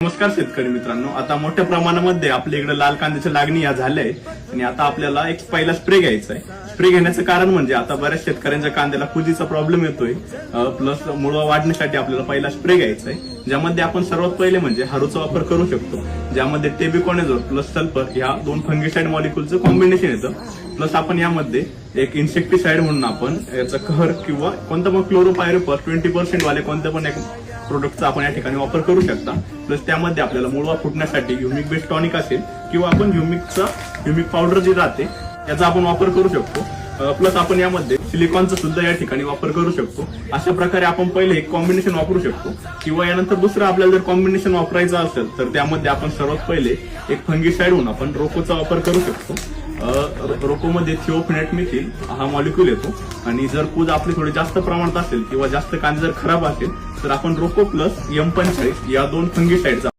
नमस्कार शेतकरी मित्रांनो, आता मोठ्या प्रमाणामध्ये आपल्या इकडे लाल कांद्याच्या लागणी या झाल्या आहेत आणि आता आपल्याला एक पहिला स्प्रे घ्यायचा आहे. स्प्रे घेण्याचं कारण म्हणजे आता बऱ्याच शेतकऱ्यांच्या कांद्याला फुजीचा प्रॉब्लेम येतोय, प्लस मुळवा वाढण्यासाठी आपल्याला पहिला स्प्रे घ्यायचा आहे, ज्यामध्ये आपण सर्वात पहिले म्हणजे हारूचा वापर करू शकतो, ज्यामध्ये टेबिकोनेझोल प्लस सल्फर ह्या दोन फंगिसाइड मॉलिक्यूलचं कॉम्बिनेशन येतं. प्लस आपण यामध्ये एक इन्सेक्टिसाइड म्हणून आपण याचा कहर किंवा कोणता पण क्लोरोपायरिफॉस 20% वाले कोणत्या पण एक प्रोडक्टचा आपण या ठिकाणी वापर करू शकता. प्लस त्यामध्ये आपल्याला मुळवा फुटण्यासाठी ह्युमिक बेस्ड टॉनिक असेल किंवा आपण ह्युमिक पावडर जी राहते याचा आपण वापर करू शकतो. प्लस आपण यामध्ये सिलिकॉनचा सुद्धा या ठिकाणी वापर करू शकतो. अशा प्रकारे आपण पहिले एक कॉम्बिनेशन वापरू शकतो किंवा यानंतर दुसरं आपल्याला जर कॉम्बिनेशन वापरायचं असेल तर त्यामध्ये आपण सर्वात पहिले एक फंगिसाइड म्हणून आपण रोकोचा वापर करू शकतो. रोकोमध्ये थिओफिनेटमिथिल हा मॉलिक्यूल येतो आणि जर कूज आपली थोडी जास्त प्रमाणात असेल किंवा जास्त कांदे जर खराब असेल तर आपण रोको प्लस M45 या दोन फंगिसाइडचा